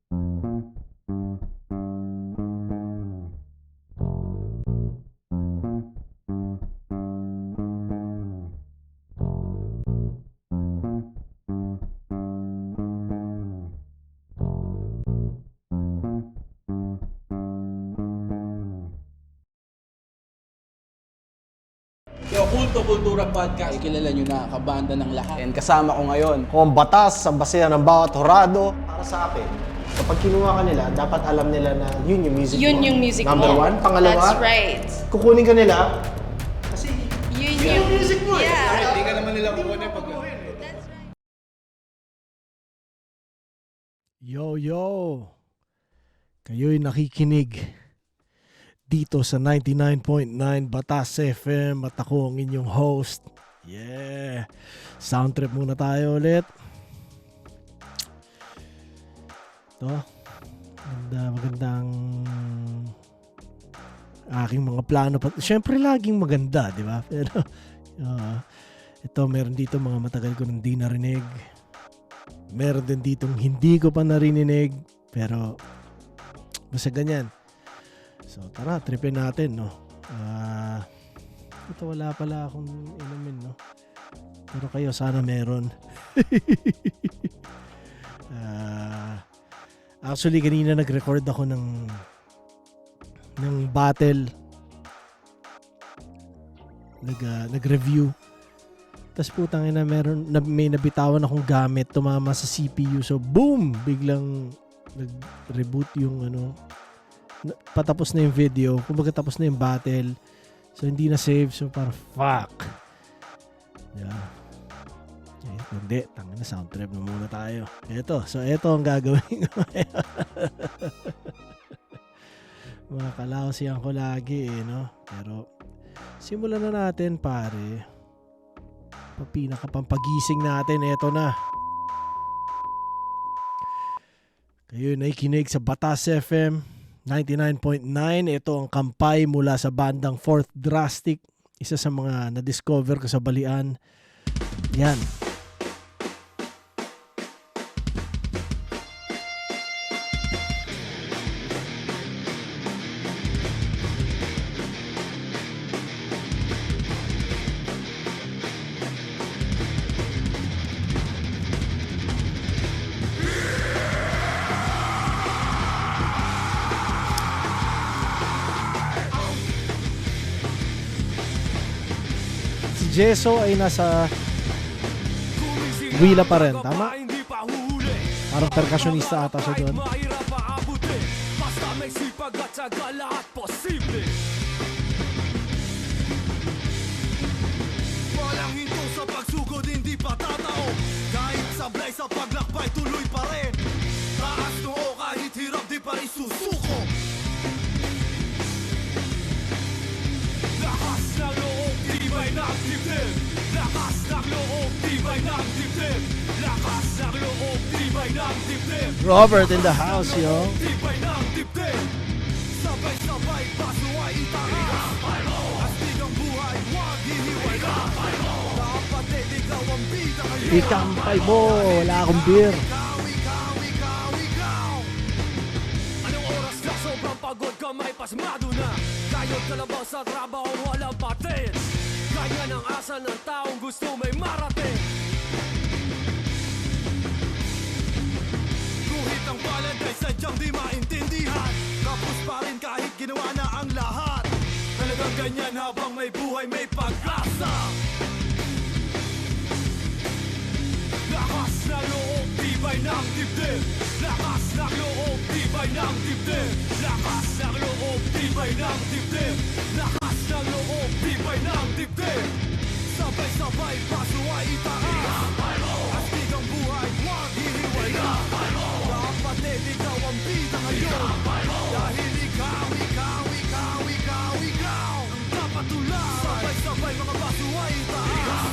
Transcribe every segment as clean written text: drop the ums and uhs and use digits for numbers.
Yo, Kulto Kultura Podcast. Kilala nyo na, kabanda ng lahat. And kasama ko ngayon, Kung batas sa basehan ng bawat horado, para sa akin, kapag kinuha ka nila, dapat alam nila na yun yung music Yun mo. yung music Number mo. one. Pangalawa, That's right. kukunin ka nila, kasi Yun yung music mo eh. Yeah. Hindi ka naman nila kukunin pag... That's right. Yo! Kayo'y nakikinig dito sa 99.9 Batas FM at ako ang inyong host. Yeah! Sound trip muna tayo ulit. Ito. Magandang aking mga plano. Siyempre laging maganda, di ba? Pero ito, meron dito mga matagal ko nang di narinig. Meron din ditong hindi ko pa narinig. Pero basta ganyan. So tara, tripin natin, no. Ito wala pala akong inumin, no. Pero kayo sana meron. Actually kanina nag-record ako ng battle. Nag-review. Tapos putang ina, may nabitawan akong gamit, tumama sa CPU. So boom, biglang nag-reboot yung patapos na yung video, kumbaga tapos na yung battle, so hindi na save, so parang fuck. Yeah. Hindi, tanga na, sound trip na muna tayo. Ito ang gagawin ko. Mga kalawsiyan ko lagi no? Pero simulan na natin pare. Pinakapampagising natin, eto na. Kayo nakikinig sa Batas FM 99.9. Ito ang kampay mula sa bandang Fourth Drastic. Isa sa mga na-discover ko sa Balian. Yan. Jeso ay nasa Willa pa rin, tama? Parang percussionista ata siya doon. Basta may sipag at syaga, lahat posible. Walang hinto sa pagsugod, hindi patatao. Kahit sablay sa paglakbay, tuloy pa rin. Taas noo, kahit hirap, di pa rin susuko. Lakas ng loob, tibay ng dibdib. Lakas ng loob, tibay ng dibdib. Lakas ng loob, tibay ng dibdib. Robert in the house, yo. Tibay ng dibdib. Sabay-sabay, paso ay itaas. Astig ang buhay, huwag hihiwalay. Dapat ikaw ang bida ngayon. Ikampay mo, wala akong beer. Anong oras na sobrang pagod ka, may pasmado na. Kayod ka na ba sa trabaho, walang patin. Ganyan ang asa ng taong gusto may marating. Guhit ang palad ay sadyang di maintindihan. Kapos pa rin kahit ginawa na ang lahat. Talagang ganyan habang may buhay, may pag-asa. Lakas na loob, tibay ng dibdib. Lakas ng loob, tibay ng dibdib. Lakas ng loob, tibay ng dibdib. Lakas ng loob, tibay ng dibdib. Sabay-sabay, paso ay itaas. Astig ang buhay, huwag hihiwalay. Dapat ikaw ang bida ngayon. Dahil ikaw ang dapat tulad. Sabay-sabay, mga paso ay itaas.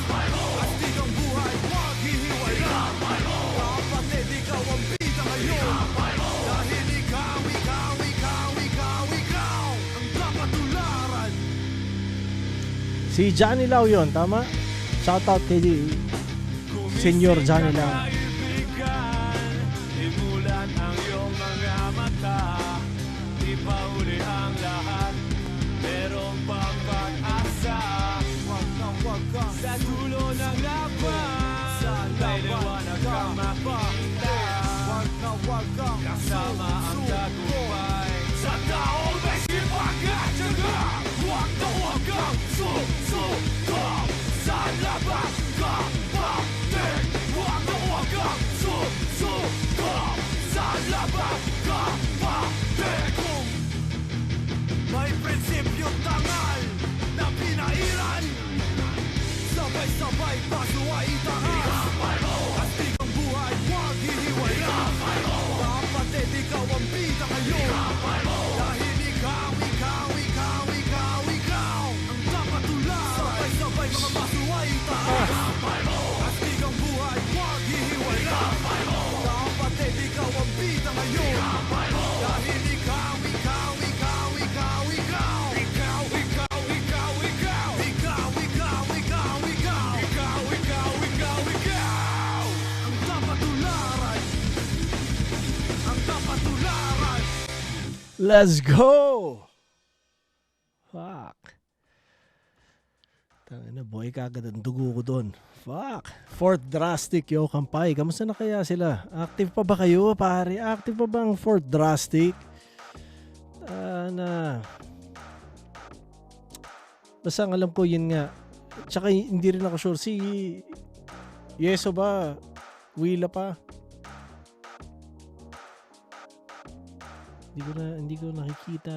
Astig ang buhay, huwag hihiwalay. Dapat ikaw ang bida ngayon. Dahil ikaw ang dapat tularan. Si Johnny Lau yun, tama? Shoutout kay Senyor Johnny Lau. Imulan ang iyong mga may liwanag kang makikita. Wag kang kasama ang tagumpay. Sa taong may sipag at tiyaga, huwag kang susuko. Sa labas kapatid, huwag kang susuko. Sa labas kapatid. Kung may prinsipyo tangal na pinairan, sabay-sabay pasuway itaas. Astig ang buhay, huwag hihiwayan. Kapatid, ikaw ang bida ngayon. Dahil ikaw ang dapat tularan. Sabay-sabay mga pasuway itaas. Astig ang buhay, huwag hihiwayan. Kapatid, ikaw ang bida ngayon. Dahil ikaw ang dapat tularan. Ang dapat tularan. Let's go! Fuck. Tangina, boy, kagad ang dugo ko doon. Fuck. Fourth Drastic, yo, Kampay. Kamusta na kaya sila? Active pa ba kayo, pare? Active pa ba ang Fourth Drastic? Basta ang alam ko, yun nga. Tsaka hindi rin ako sure. Si Yeso ba? Willa pa? Hindi ko nakikita.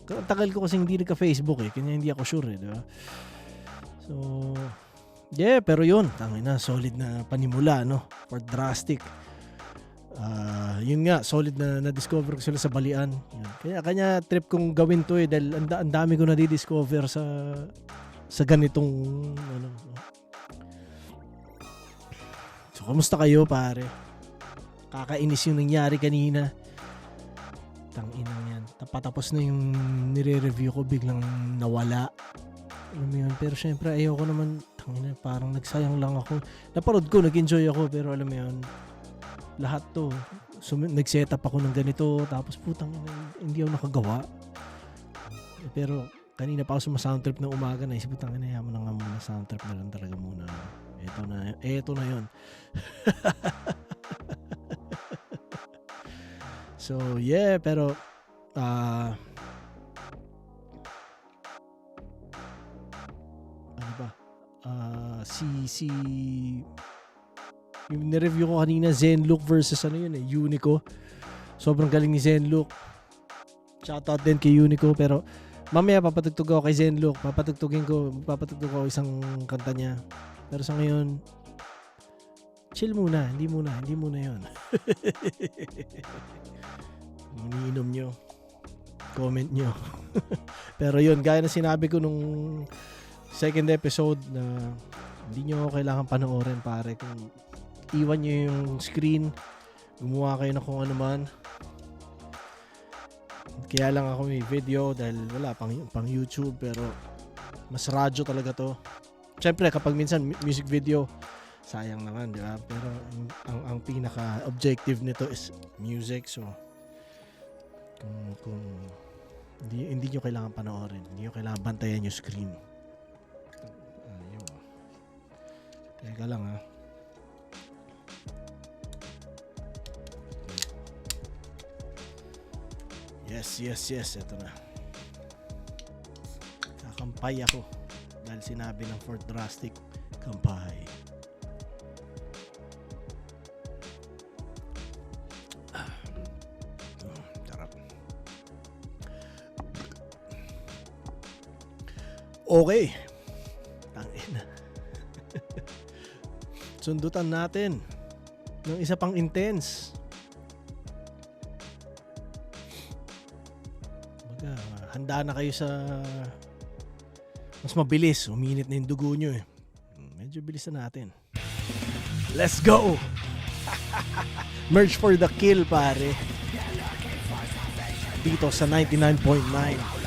Ang tagal ko kasi hindi nagka-Facebook eh. Kanya hindi ako sure eh, di ba? So, yeah, pero yun. Tangina, solid na panimula, no? For Drastic. Yun nga, solid na na-discover ko sila sa Balian. Yun. Kanya trip kong gawin to eh. Dahil ang dami ko na-discover sa ganitong, ano. So, kamusta kayo, pare? Kakainis yung nangyari kanina. Tanginang yan. Tapos na yung nire-review ko, biglang nawala. Alam mo yun. Pero syempre, ayoko naman, tangina, parang nagsayang lang ako. Naparod ko, nag-enjoy ako, pero alam mo yun, lahat to. Nag-set up ako ng ganito, tapos putang, hindi ako nakagawa. Pero, kanina pa ako sound trip ng umaga, naisip ko, tangina, yaman na nga muna, sound trip na lang talaga muna. Eto na yun. So, yeah, pero ano ba? Yung nireview ko kanina, Zenlook versus ano yun eh, Unico. Sobrang galing ni Zenlook. Shoutout din kay Unico, pero mamaya papatugtog ako kay Zenlook. Papatugtog ako isang kanta niya. Pero sa ngayon, chill muna, hindi muna yun. Iniinom nyo, comment nyo. Pero yun, gaya na sinabi ko nung second episode na hindi nyo kailangan panoorin, pare. Kung iwan nyo yung screen, gumawa kayo na kung ano man. Kaya lang ako may video dahil wala pang YouTube, pero mas radyo talaga to. Siyempre kapag minsan music video, sayang naman, di ba? Pero ang pinaka objective nito is music. So kung hindi nyo kailangan panoorin, hindi nyo kailangan bantayan yung screen. Ayun. Teka lang ha. Yes, eto na. Kakampay ako dahil sinabi ng Fourth Drastic, kampay. Okay. Tangina. Sundutan natin ng isa pang intense. Baga, handa na kayo sa mas mabilis. Uminit na yung dugo nyo eh. Medyo bilis na natin. Let's go! Merge for the kill, pare. Dito sa 99.9.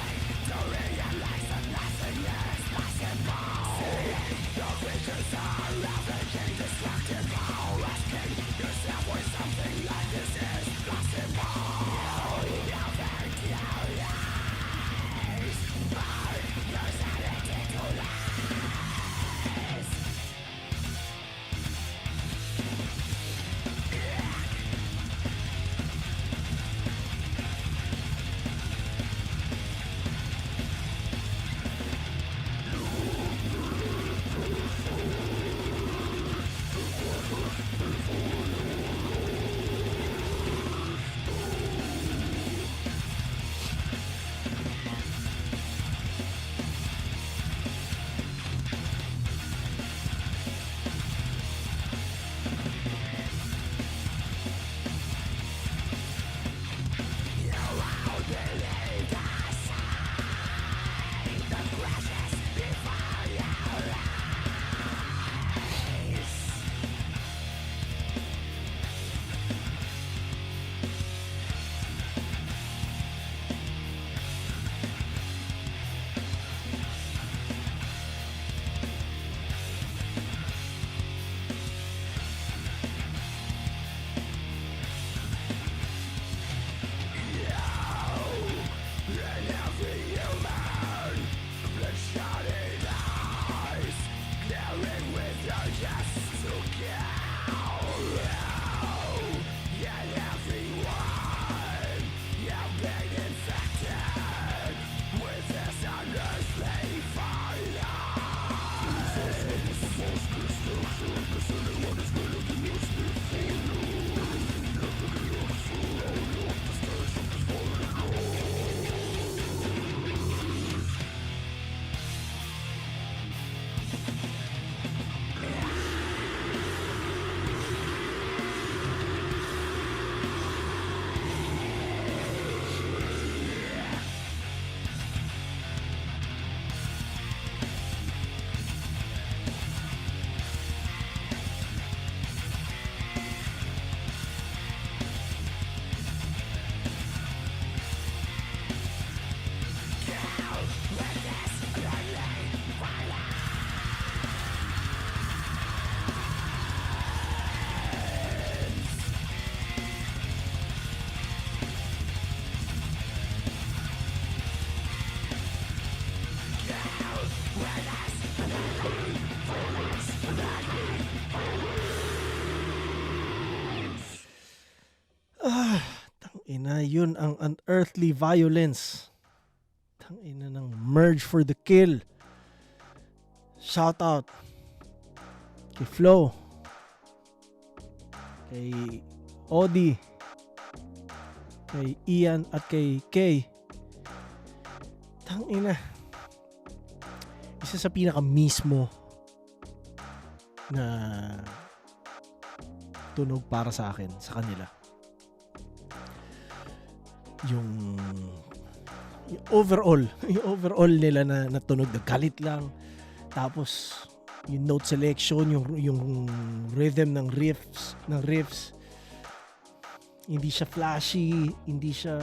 Ina, yun ang unearthly violence. Tangina ng merge for the kill. Shout out kay Flo, kay Odi, kay Ian at kay Kay. Tangina. Isa sa pinaka mismo na tunog para sa akin, sa kanila. Yung overall nila na tunog, nagkalit lang. Tapos yung note selection, yung rhythm ng riffs, hindi siya flashy, hindi siya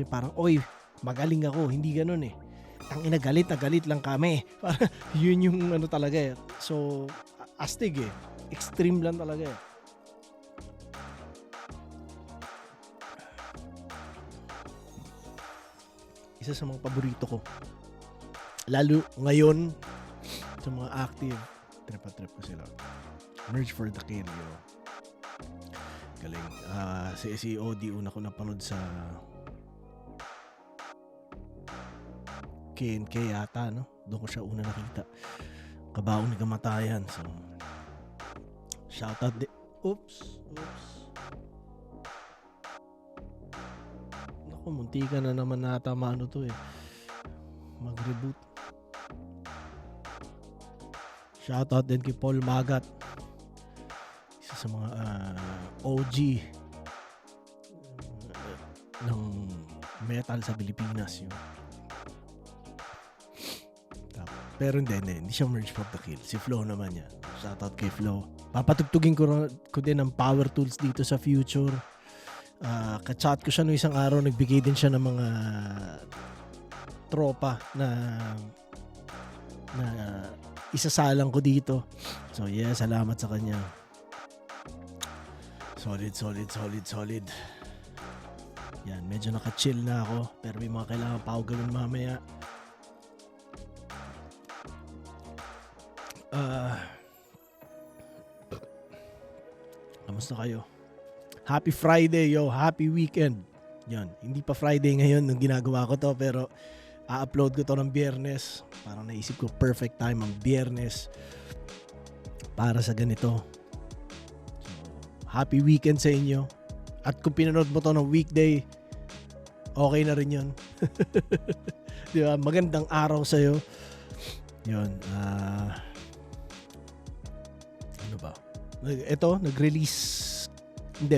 parang oy, magaling ako, hindi ganoon eh. Ang galit na galit lang kami. Yun yung ano talaga eh. So astig eh. Extreme lang talaga eh. Isa sa mga paborito ko. Lalo ngayon sa mga active, trip ko sila. Merge for the Kill, yo. Galing. Si Odi, una ko napanood sa KNK yata, no? Doon ko siya una nakita. Kabaong ni kamatayan. So, shoutout Oops. Naku, munti ka na naman natama ano to eh. Mag-reboot. Shoutout din kay Paul Magat. Isa sa mga OG ng metal sa Pilipinas yun. Pero hindi siya merge for the kill. Si Flo naman yan. Shoutout kay Flo. Papatugtugin ko din ng power tools dito sa future. Ka-chat ko siya no isang araw. Nagbigay din siya ng mga tropa na isasalang ko dito. So yeah, salamat sa kanya. Solid. Yan, medyo naka-chill na ako. Pero may mga kailangan pa ako gawin mamaya. Kamusta kayo? Happy Friday, yo. Happy weekend. Yan. Hindi pa Friday ngayon nung ginagawa ko to, pero a-upload ko to ng Biyernes. Parang naisip ko perfect time ang Biyernes para sa ganito. So, happy weekend sa inyo. At kung pinanood mo to ng weekday, okay na rin yun. Di ba? Magandang araw sa'yo. Yun. Ano ba? Ito,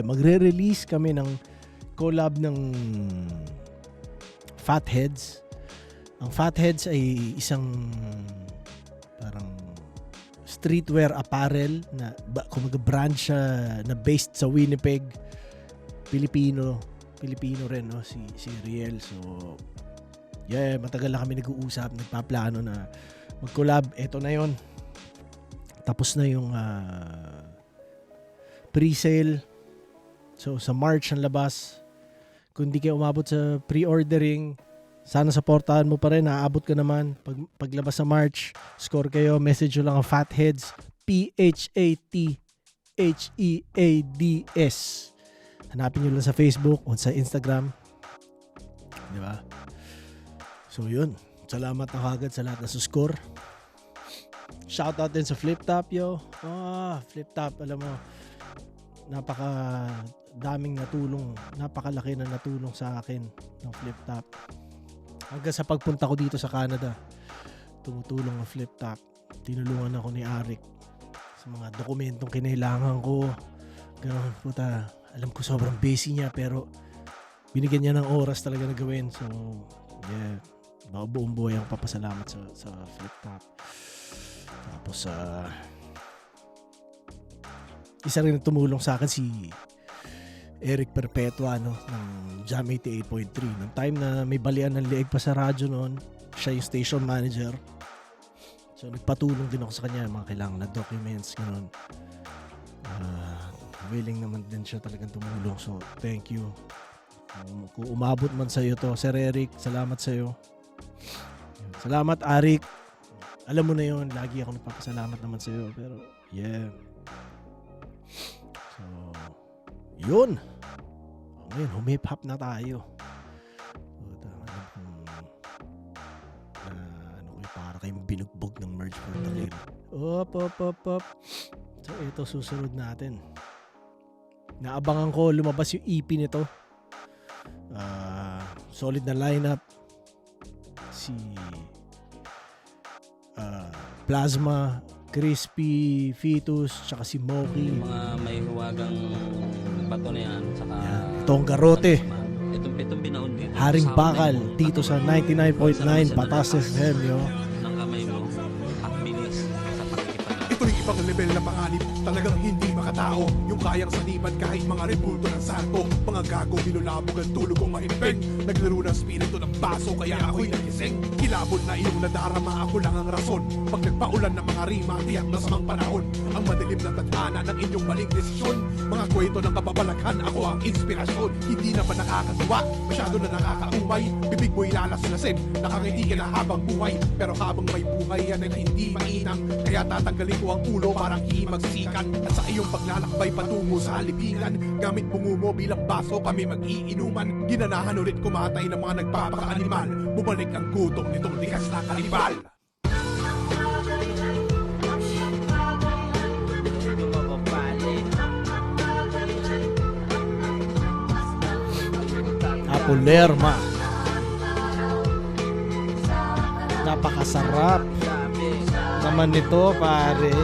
magre-release kami ng collab ng Fatheads. Ang Fatheads ay isang parang streetwear apparel na kumaga brand siya na based sa Winnipeg. Pilipino rin, no? Si Riel. So yeah, matagal na kami nag-uusap, nagpaplano na mag-collab. Ito na yon. Tapos na yung pre-sale. So sa March ang labas. Kung di kayo umabot sa pre-ordering, sana supportahan mo pa rin. Aabot ka naman. Paglabas sa March, score kayo. Message nyo lang ang Fatheads. P-H-A-T-H-E-A-D-S. Hanapin nyo lang sa Facebook o sa Instagram. Di ba? So yun. Salamat na kagad sa lahat na score. Shoutout din sa Flip Top, yo. Flip Top, alam mo, napaka daming natulong, napakalaki na natulong sa akin ng Flip Top. Hanggang sa pagpunta ko dito sa Canada, tumutulong ang Flip Top. Tinulungan ako ni Arik sa mga dokumentong kinailangan ko. Ganun, puta. Alam ko sobrang busy niya, pero binigyan niya ng oras talaga na gawin. So, yeah. Buong buhay ang papasalamat sa Flip Top. Tapos, isa rin tumulong sa akin si Eric Perpetua, no, ng Jam 88.3. Nung time na may balian ng leeg pa sa radyo noon, siya yung station manager. So nagpatulong din ako sa kanya, mga kailangan na documents, gano'n. Willing naman din siya talagang tumulong. So thank you. Kung umabot man sa'yo to, Sir Eric, salamat sa'yo. Salamat, Arik. Alam mo na yun, lagi ako nagpapasalamat naman sa'yo. Pero yeah. So, yun. ngayon, humip-hop na tayo. Puta, para kayong binugbog ng merge for the kill. Op. So, ito susunod natin. Naabangan ko lumabas yung EP nito. Solid na lineup. Si Plasma, Crispy, Fetus, tsaka si Moki. Yung mga may huwagang bato na yan. Saka, Itong Garote. Itong binaon dito. Haring Sa Bakal kamay mo. dito sa 99.9 Patas FM, yo. Ng kamay mo at bilis sa pakikipag. Ito'y ibang level na panganib, talagang hindi makatao. Yung kayang saniban kahit mga rebulto ng santo. Mga gago, binulabog ang tulog kong maimpeng. Naglaro ng spirito ng baso, kaya ako'y nagising. Kilabot na iyong nadarama, ako lang ang rason. Pag nagpaulan ng mga rima, tiyak masamang panahon. Ang madilim na tadhana ng inyong maling desisyon. Mga kwento ng kababalaghan, ako ang inspirasyon. Hindi naman nakakatuwa, masyado na nakakaumay. Bibig mo'y lalas-lasin, nakangiti ka na habang buhay. Pero habang may buhay yan ay hindi mainam. Kaya tatanggalin ko ang ulo parang himagsikan. At sa iyong paglalakbay patungo sa libingan, gamit bungumo bilang baso kami mag-iinuman. Ginanahan ulit kumatay ng mga nagpapaka-animal. Bumalik ang gutom nitong likas na kanibal. Apulerma. Napakasarap naman nito, pare.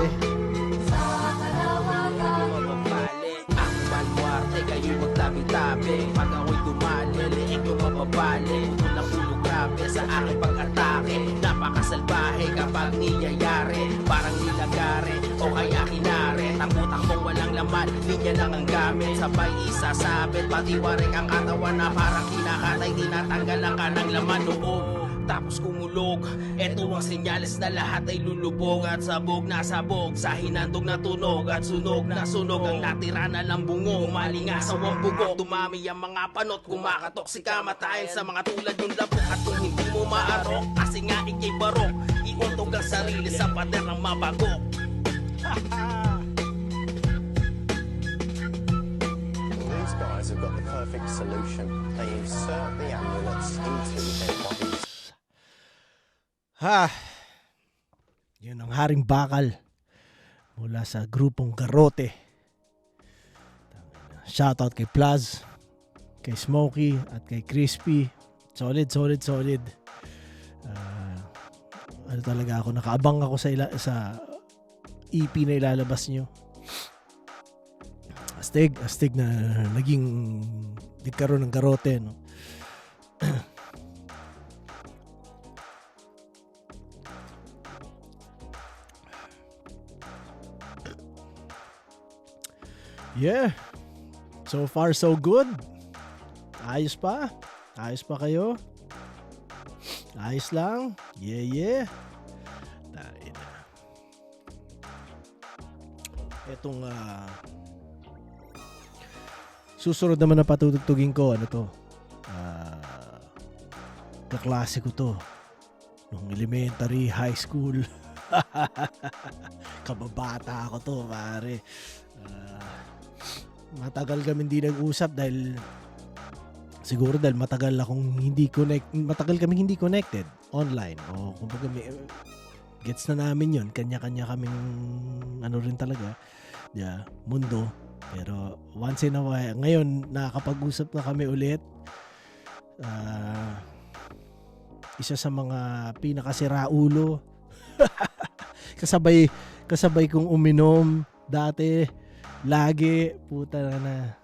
Ako malwarte, kayo'y magtabi-tabi. Pag ako'y dumali, liig yung mababali. Puto na pulo grabe sa aking pag-atake. Napakasalbahe kapag niyayari. Parang nilagare o kaya kinare. Takbo-takbong walang laman, linya lang ang gamit. Sabay isasabit, pati waring ang katawan na parang kinakatay. Tinatanggal ang kanang laman loob. Tapos kumulog, eto ang senyales na lahat ay lulubog. At sabog na sabog, sa hinandog na tunog. At sunog na sunog, ang natira na lang bungo. Malingasawang bugok, dumami ang mga panot. Kumakatok si kamatayan sa mga tulad yung labok. At kung hindi mo maarok, kasi nga ikay barok. Iuntog ang sarili sa pader ng mabagok. These guys have got the perfect solution. They insert the amulets into their bodies. Yun ang Haring Bakal mula sa grupong Garote. Shoutout kay Plaz, kay Smokey at kay Crispy. Solid. Ano talaga ako, nakaabang ako sa EP na ilalabas nyo. Astig na nagkaroon ng Garote, no? Yeah. So far so good. Ayos pa kayo? Ayos lang? Yeah. Tain na. Etong susunod naman na patutugtugin ko, ano to? Klasiko to. Nung elementary, high school. Kababata ako to, pare. Matagal kami hindi nag-usap dahil matagal kaming hindi connected online o kumbaga gets na namin yon, kanya-kanya kaming rin talaga mundo, pero once in a while ngayon nakakapag-usap na kami ulit. Isa sa mga pinakasiraulo kasabay kong uminom dati. Lagi, puta na.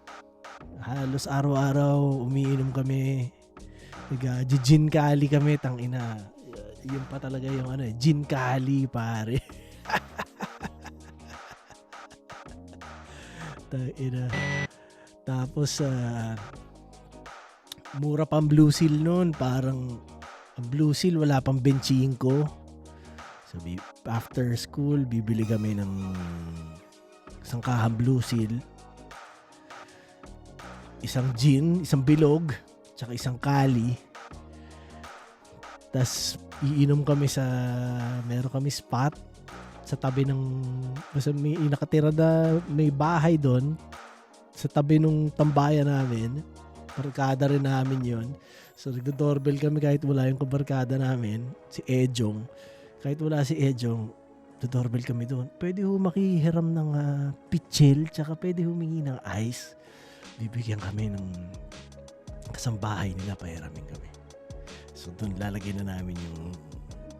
Halos araw-araw umiinom kami. Gin kali kami, tangina. Yun pa talaga yung gin kali, pare. Tangina. Tapos mura pang Blue Seal noon, parang ang Blue Seal wala pang 25. So after school, bibili kami ng isang kahang Blue Seal, isang gin, isang bilog, tsaka isang kali. Tas iinom kami meron kami spot sa tabi ng, basta may nakatira na, may bahay doon sa tabi ng tambayan namin. Barkada rin namin yon. So nagdo-doorbell kami kahit wala yung kabarkada namin, si Ejong. Kahit wala si Ejong, doorbell kami doon. Pwede ho makihiram ng pichel, tsaka pwede humingi ng ice. Bibigyan kami ng kasambahay nila, pahiramin kami. So doon lalagay na namin yung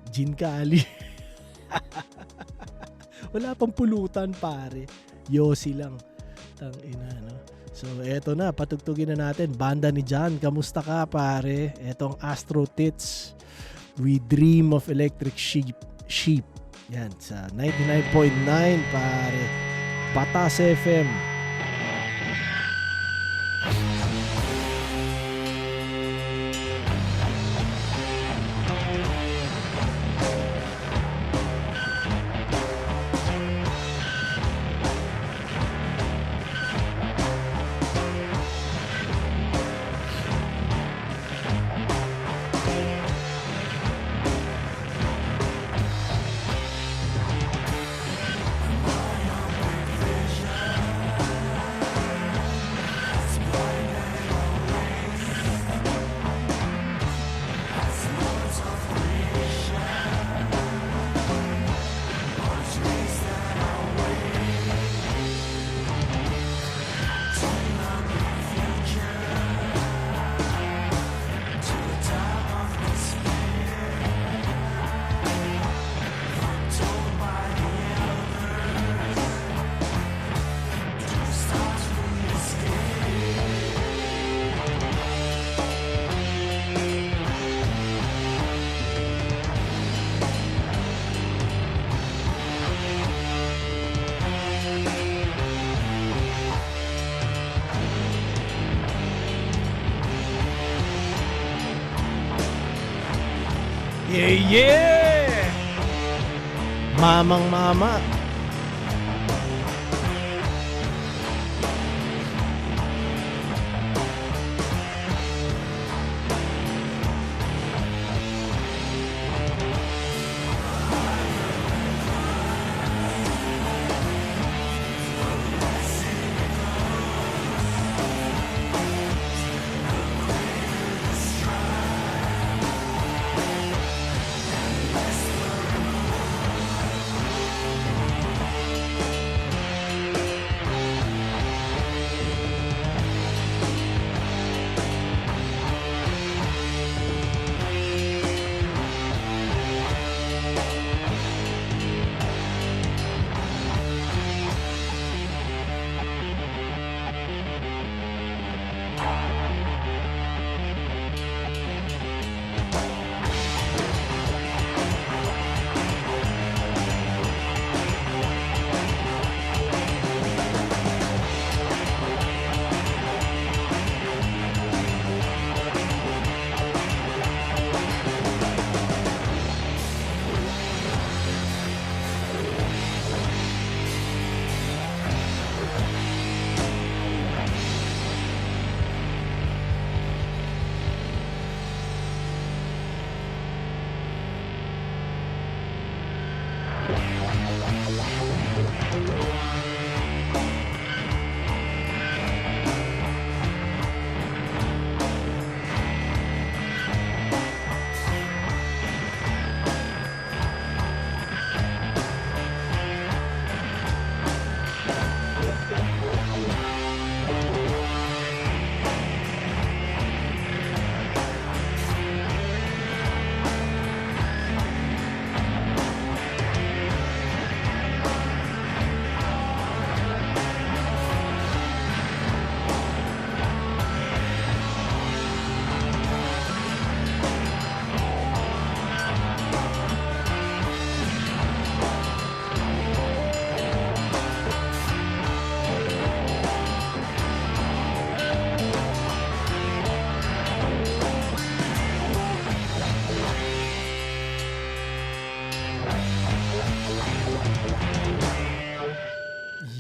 gin kali. Wala pang pulutan, pare. Yosi lang. Tangina, no? So eto na, patugtugin na natin. Banda ni John, kamusta ka, pare? Etong Astro Tits. We Dream of Electric Sheep. Yan, sa 99.9, pare. Batas FM. Yeah! Mamang mama.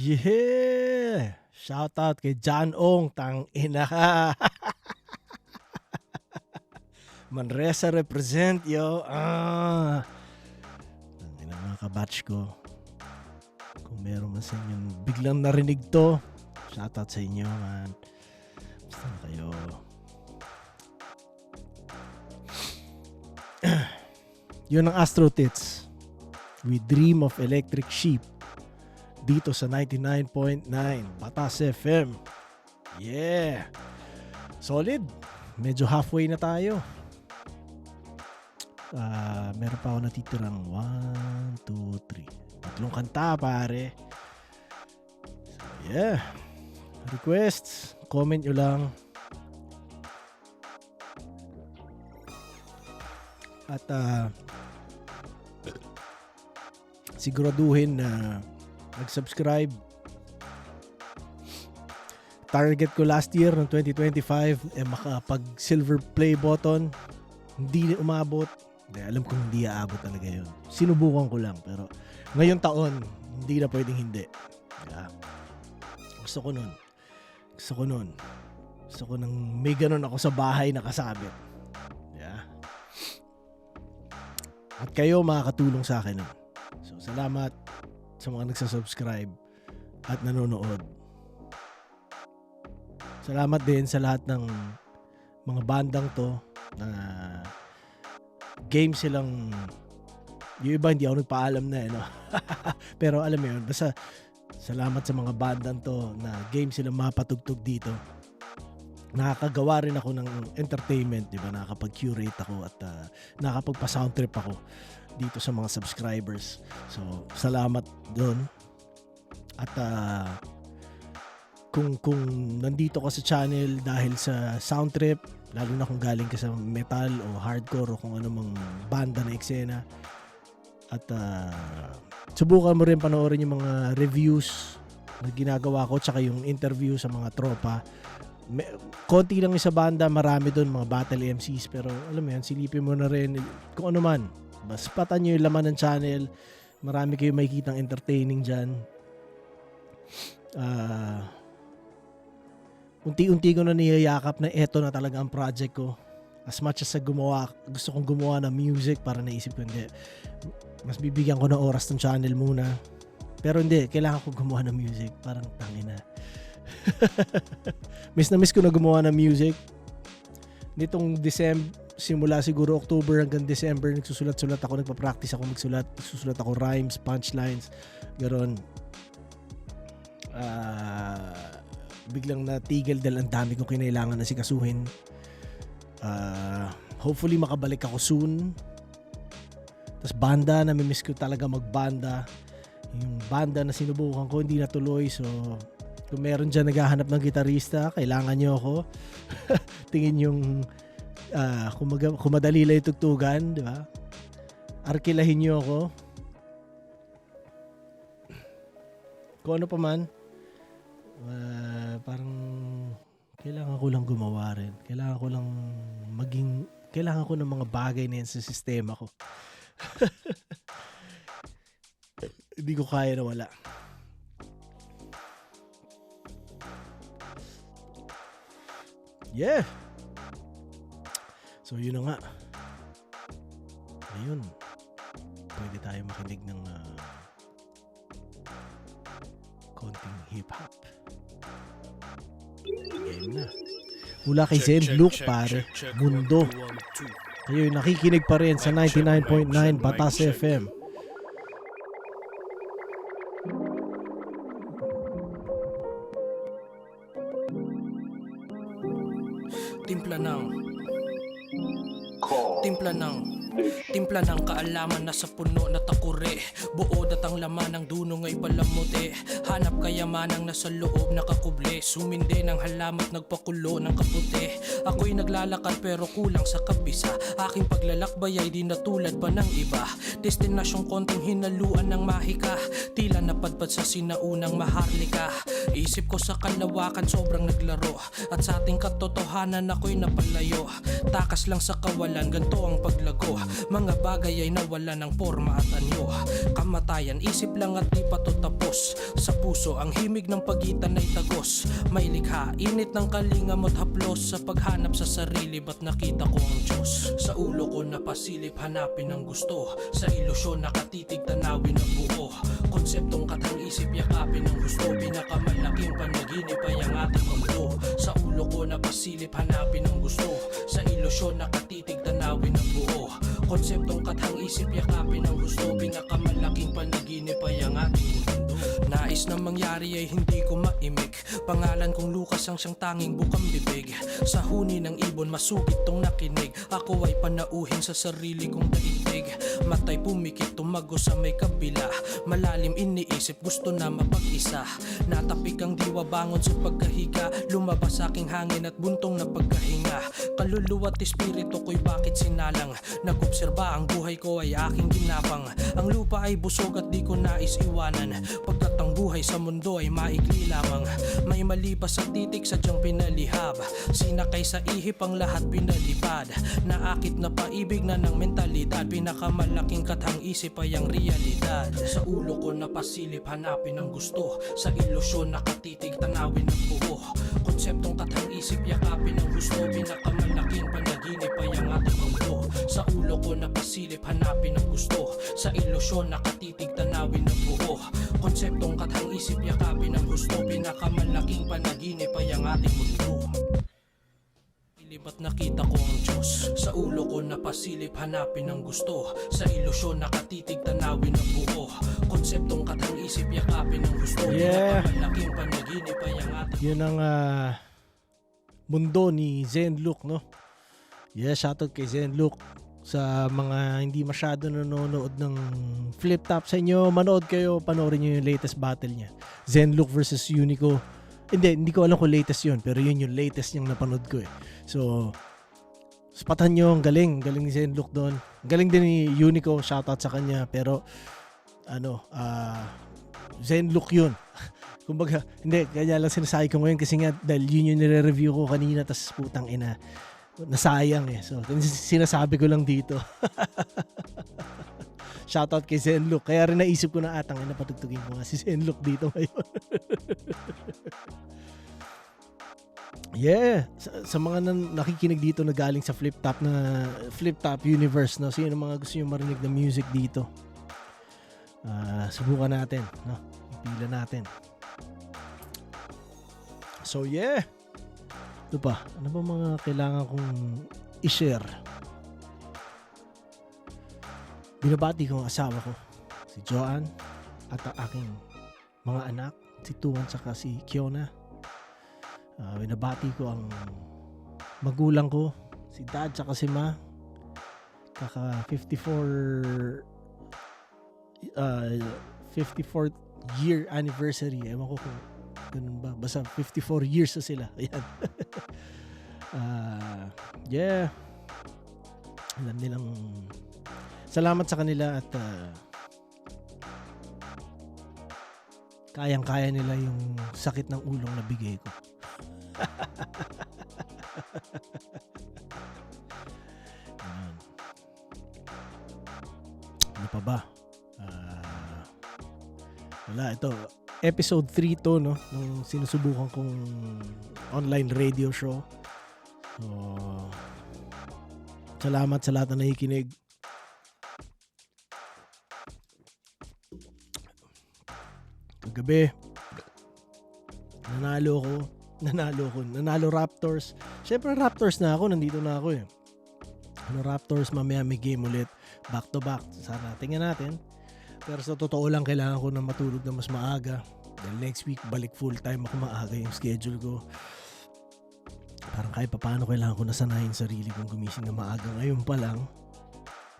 Yeah! Shout out kay John Ong, tang ina ka. Manresa represent, yo. Tang ina, mga kabatch ko. Kung meron man sa inyo biglang narinig to, shout out sa inyo, man. Basta na kayo. Yun ang Astro Tits. We Dream of Electric Sheep. Dito sa 99.9 Batas FM. Yeah! Solid. Medyo halfway na tayo. Meron pa ako natitirang 1, 2, 3. 3 kanta, pare. So, yeah. Requests, comment nyo lang. At siguraduhin na mag-subscribe. Target ko last year ng 2025 makapag silver play button. Hindi umabot. Alam kong hindi aabot talaga yun. Sinubukan ko lang, pero ngayong taon hindi na pwedeng hindi. Yeah. Gusto ko nun. Gusto ko nang may ganun ako sa bahay nakasabit. Yeah. At kayo makakatulong sa akin nun. So salamat sa mga nagsasubscribe at nanonood. Salamat din sa lahat ng mga bandang to na game silang, yung iba hindi ako nagpaalam na no? Pero alam mo yun, basta salamat sa mga bandang to na game silang mapatugtog dito. Nakakagawa rin ako ng entertainment, di ba? Nakakapag-curate ako at nakakapagpa-sound trip ako dito sa mga subscribers. So salamat doon. At kung nandito ka sa channel dahil sa sound trip, lalo na kung galing ka sa metal o hardcore o kung ano mang banda na eksena, at subukan mo rin panoorin yung mga reviews na ginagawa ko tsaka yung interview sa mga tropa. Konti lang yung sa banda, marami doon mga battle MCs, pero alam mo yan, silipin mo na rin kung ano man, basta patan nyo yung laman ng channel, marami kayo makikitang entertaining dyan. Unti-unti ko na niyayakap na eto na talaga ang project ko. As much as gusto kong gumawa ng music, para naisip ko hindi, mas bibigyan ko ng oras ng channel muna. Pero hindi, kailangan ko gumawa ng music. Parang tangina. Miss na miss ko na gumawa ng music. Nitong simula siguro October hanggang December, nagsusulat-sulat ako, nagpa-practice ako magsulat. Nagsusulat ako rhymes, punchlines, gano'n. Biglang natigil dahil ang dami kong kinailangan na sikasuhin. Hopefully makabalik ako soon. Tapos banda, namimiss ko talaga magbanda. Yung banda na sinubukan ko hindi natuloy, so kung meron dyan naghahanap ng gitarista, kailangan nyo ako. Tingin yung kung madali lang itugtugan, di ba? Arkilahin nyo ako. Kung ano pa man, parang kailangan ko lang gumawa rin. Kailangan ko ng mga bagay na yan sa sistema ko. Hindi ko kaya na wala. Yeah. So yun na nga. Ayun. Pwede tayo makinig ng konting hip-hop. Game na. Mula kay Zen Luke, pare. Mundo. Kayo nakikinig pa rin sa 99.9 Batas FM. Timpla ng kaalaman na sa puno na takure. Buod at ang laman ng dunong ay palamuti. Hanap kayamanang nasa loob nakakuble. Sumindi ng halamat nagpakulo ng kaputi. Ako'y naglalakad pero kulang sa kabisa. Aking paglalakbay ay di natulad pa ng iba. Destinasyong konting hinaluan ng mahika. Tila napadpad sa sinaunang maharlika. Isip ko sa kalawakan sobrang naglaro. At sa ating katotohanan ako'y napalayo. Takas lang sa kawalan, ganto ang paglago. Mga bagay ay nawala ng forma at anyo. Kamatayan, isip lang at di pa to tapos. Sa puso, ang himig ng pagitan ay tagos. May likha, init ng kalingam at haplos. Sa paghanap sa sarili, ba't nakita ko ang Diyos? Sa ulo ko napasilip, hanapin ang gusto. Sa ilusyon, nakatitig, tanawin ang buo. Konseptong katang isip, yakapin ang gusto. Pinakamalaking panaginip ay ang ating mundo. Sa ulo ko napasilip, hanapin ang gusto. Sa ilusyon, nakatitig, tanawin ang buo. Konseptong katang isip, yakapin ang gusto. Pinakamalaking panaginip ay ang ating mundo. Nais na mangyari ay hindi ko maimik. Pangalan kong Lucas ang siyang tanging bukang bibig. Sa huni ng ibon masugid tong nakinig. Ako ay panauhin sa sarili kong daigdig. Matay pumikit, tumago sa may kabila. Malalim iniisip, gusto na mapag-isa. Natapik ang diwa, bangon sa pagkahiga. Lumabas aking hangin at buntong na pagkahinga. Kaluluwa at espiritu ko'y bakit sinalang. Nag-obserba ang buhay ko ay aking ginapang. Ang lupa ay busog at di ko nais iwanan. Pagkat ang buhay sa mundo ay maikli lamang. May malipas sa titik, sadyang pinalihab. Sinakay sa ihip ang lahat pinalipad. Naakit na paibig na ng mentalidad. Pinakamalaking kathang isip ay ang realidad. Sa ulo ko napasilip, hanapin ang gusto. Sa ilusyon nakatitig, tanawin ang buo. Konseptong kathang isip, yakapin ang gusto. Pinakamalaking panaginip ay ang ating mundo. Sa ulo ko napasilip, hanapin ang gusto. Sa ilusyon nakatitig, tanawin ang buo. Konseptong kathang isip, yakapin ang gusto. Pinakamalaking panaginip ay ang ating mundo. Ilibat nakita ko ang Diyos. Sa ulo ko napasilip, hanapin ang gusto. Sa ilusyon nakatitig, tanawin ang buo. Konseptong kathang isip, yakapin ang gusto. Yeah. Pinakamalaking panaginip ay ang ating Yun ang mundo ni Zenlook, no? Yeah, shoutout kay Zenlook. Sa mga hindi masyado nanonood ng Flip Top sa inyo, manood kayo, panoorin nyo yung latest battle niya. Zenlook versus Unico. Hindi ko alam kung latest yun, pero yun yung latest niyang napanood ko eh. So, spatan nyo, ang galing ni Zenlook doon. Galing din ni Unico, shoutout sa kanya, pero Zenlook yun. Kumbaga, hindi, kaya lang sinasabi ko ngayon kasi nga dahil yun yung nire-review ko kanina, tas putang ina, nasayang eh. So, sinasabi ko lang dito. Shoutout kay Zenlook. Kaya rin naisip ko na atang ina, patugtugin ko nga si Zenlook dito ngayon. Yeah, sa mga nakikinig dito na galing sa Flip Top Universe, no? Sino mga gusto nyo marinig na music dito? Subukan natin, no? Ipila natin. So yeah. Ito pa, ano ba mga kailangan kong i-share? Binabati ko ang asawa ko, si Joanne, at ang aking mga anak, si Tuan saka si Kiona. Binabati ko ang magulang ko, si Dad saka si Ma. Kaka 54th year anniversary. Ewan ko kung ganun ba. Basta 54 years na sila. Ayan. Yeah. Alam nilang salamat sa kanila at kayang-kaya nila yung sakit ng ulong na bigay ko. Ano pa ba? Wala, ito episode 3 to, no, nung sinusubukan kong online radio show. So, salamat sa lahat na nakikinig. Kagabi nanalo Raptors. Syempre Raptors na ako, nandito na ako eh. Raptors, mamaya may game ulit back to back. Sana tingnan natin. Pero sa totoo lang, kailangan ko na matulog na mas maaga. Dahil next week, balik full time ako, maaga yung schedule ko. Parang kahit paano kailangan ko nasanayin sarili kong gumising na maaga ngayon pa lang.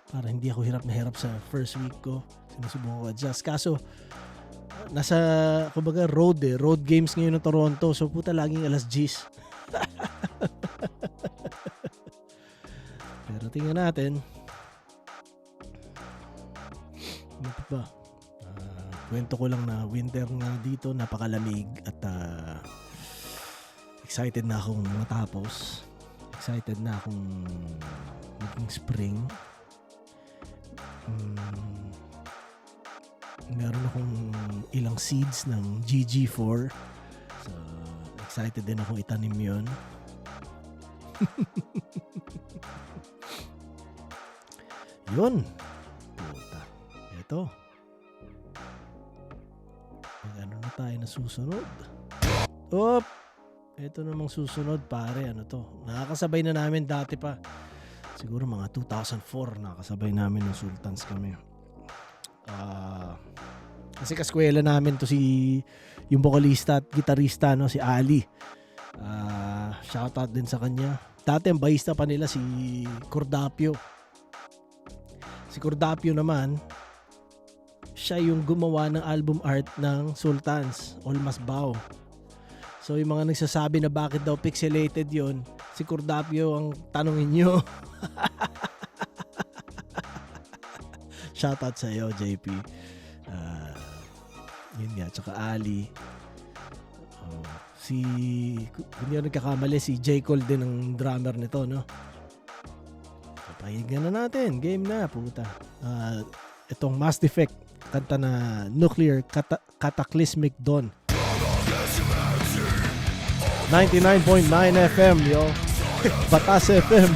Para hindi ako hirap na hirap sa first week ko. Sinusubukan ko adjust. Kaso, nasa, kumbaga, road games ngayon ng Toronto. So, puta, laging alas 10. Pero tingnan natin. Ano pa ba? Kwento ko lang na winter nga dito, napakalamig at excited na akong matapos. Excited na akong maging spring. Meron akong ilang seeds ng GG4. So, excited din akong itanim yun. Yun. Puta. Ito. Ano na tayo na susunod? Ito namang susunod, pare. Ano to? Nakakasabay na namin dati pa. Siguro mga 2004 nakasabay namin ng Sultans kami. Kasi kaskwela namin to yung vocalista at gitarista, no, si Ali. Shoutout din sa kanya. Dati ang bahista pa nila si Cordapio. Si Cordapio naman, siya yung gumawa ng album art ng Sultans, Almas Bao. So yung mga nagsasabi na bakit daw pixelated yon, si Cordapio ang tanungin nyo. Shoutout sa iyo, JP. Yun nga, tsaka Ali. Kung hindi ako nagkakamali, si J. Cole din ang drummer nito, no? Papahingan na natin. Game na, puta. Itong Mass Effect, kanta na Nuclear Cataclysmic Dawn. 99.9 FM, yo. Batas FM.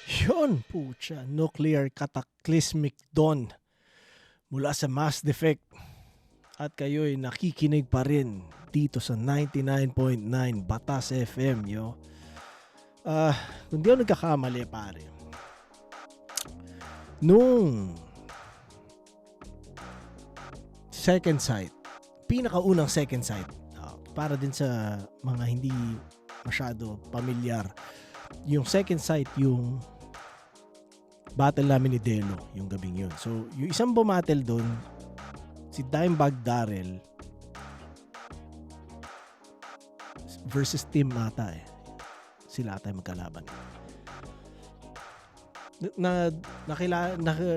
Yun, pucha. Nuclear Cataclysmic Dawn mula sa Mass Defect. At kayo'y nakikinig pa rin dito sa 99.9 Batas FM, yo. Kung di ako nagkakamali, pare. Nung second sight, pinakaunang second sight, para din sa mga hindi masyado pamilyar, yung second sight, yung battle namin ni Delo, yung gabing yun. So, yung isang bumattle doon, si Dimebag Darrell versus Tim ata eh. Sila ata yung magkalaban.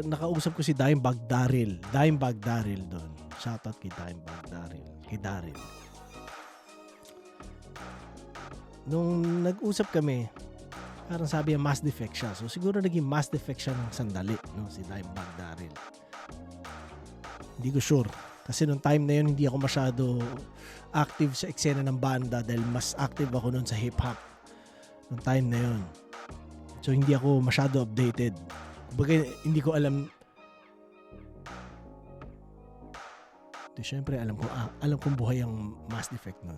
Nakausap ko si Dimebag Darrell doon. Shoutout kay Dimebag Darrell. Kay Darrell. Nung nag-usap kami, parang sabi niya Mass Defect siya. So siguro naging Mass Defect siya ng sandali, no, si Dimebag Darrell. Hindi ko sure. Kasi nung time na yun, hindi ako masyado active sa eksena ng banda dahil mas active ako nun sa hip-hop. Nung time na yun. So hindi ako masyado updated. Kumbaga, hindi ko alam. Siyempre, alam kong buhay ang Mass Defect nun.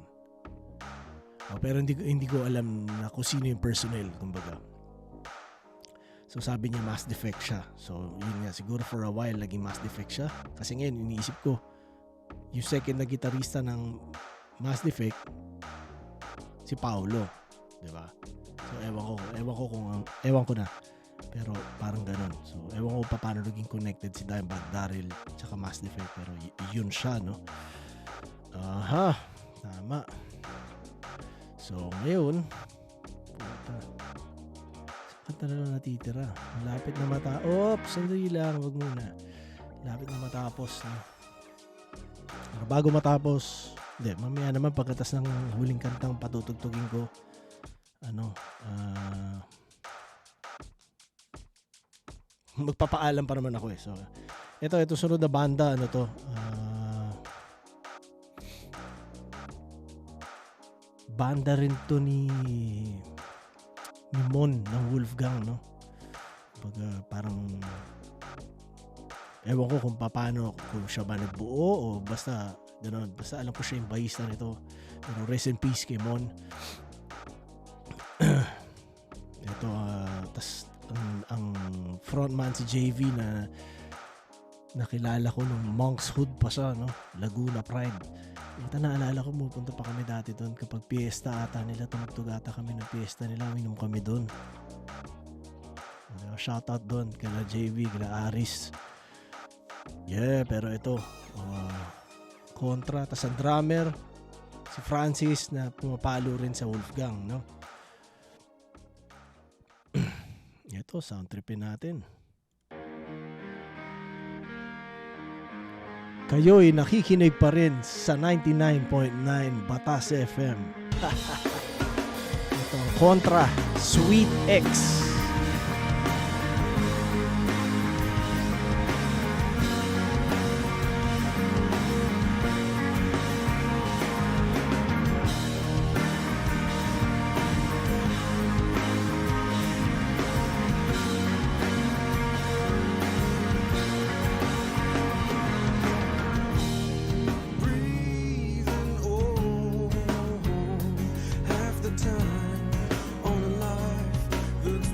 Pero hindi ko alam na kung sino yung personnel, kumbaga. So sabi niya Mass Defect siya. So yun nga, siguro for a while naging Mass Defect siya. Kasi ngayon, iniisip ko, yung second na gitarista ng Mass Defect, si Paulo. Diba? So ewan ko na. Pero parang ganun. So ewan ko pa paano naging connected si Dimebag Darrell tsaka Mass Defect. Pero yun siya, no? Aha, tama. So, ngayon, saan na natitira? Malapit na sandali lang, wag muna. Malapit na matapos. No? Bago matapos, mamaya naman pagkatas ng huling kantang patutugtugin ko, magpapaalam pa naman ako eh. So, ito sunod na banda, banda rin to ni Mon ng Wolfgang, no? Parang ewan ko kung paano, kung siya ba nagbuo o basta gano'n. Basta alam ko siya yung bahista nito. Pero rest in peace kay Mon. Ito, tas ang frontman si JV na nakilala ko nung Monk's Hood pa siya, no? Laguna Pride. Ito, naalala ko, pupunta pa kami dati doon kapag piyesta ata nila, tumugtog ata kami ng piyesta nila, minom kami doon. Shoutout doon kala JV, kala Aris. Yeah, pero ito kontra, tas ang drummer si Francis na pumapalo rin sa Wolfgang, no? Ito, sound tripin natin. Kayo'y nakikinig pa rin sa 99.9 Batas FM. Ito ang kontra, Sweet X. Half the time on a life that's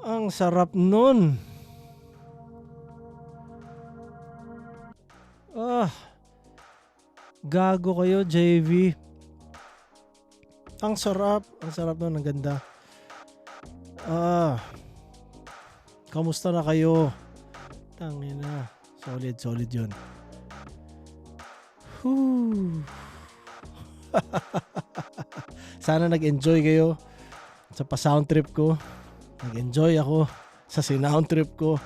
Ang sarap nun. Gago kayo, JV. Ang sarap nun, ang ganda. Kamusta na kayo? Tangina, solid yun. Sana nag-enjoy kayo sa pa-sound trip ko. Nag-enjoy ako sa sinound trip ko.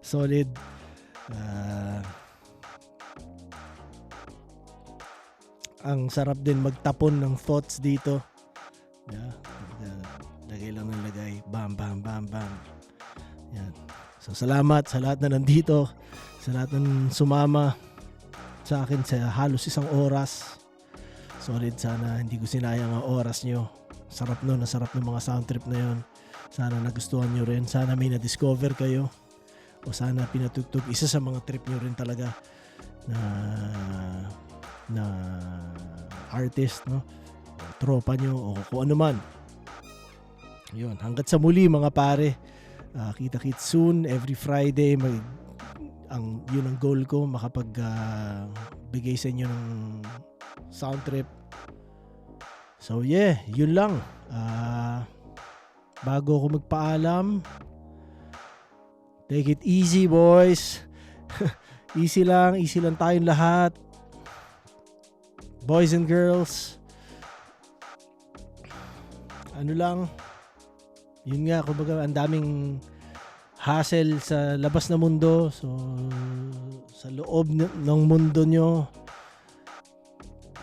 Solid. Ang sarap din magtapon ng thoughts dito. Yeah. Lagay lang ng lagay. Bam, bam, bam, bam. Yan. So salamat sa lahat na nandito. Sa lahat ng sumama sa akin sa halos 1 oras. Solid, sana hindi ko sinayang ang oras nyo. Sarap nun, nasarap ng mga sound trip na yun. Sana nagustuhan nyo rin. Sana may na-discover kayo. O sana pinatugtog isa sa mga trip nyo rin talaga na artist, no? O tropa nyo o kung ano man. Yun, hanggat sa muli mga pare. Kita-kits soon, every Friday. Yun ang goal ko, makapag bigay sa inyo ng sound trip. So yeah, yun lang. Bago ako magpaalam, take it easy, boys. Easy lang tayong lahat. Boys and girls. Ano lang, yun nga, kumbaga ang daming hassle sa labas na mundo. So sa loob ng mundo nyo,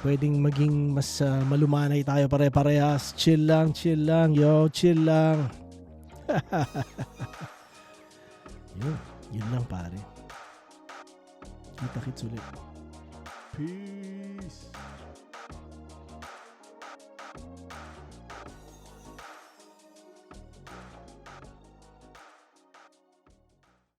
pwedeng maging mas malumanay tayo pare-parehas. Chill lang, yo, chill lang. Yun lang pare. Kita-kits ulit. Peace.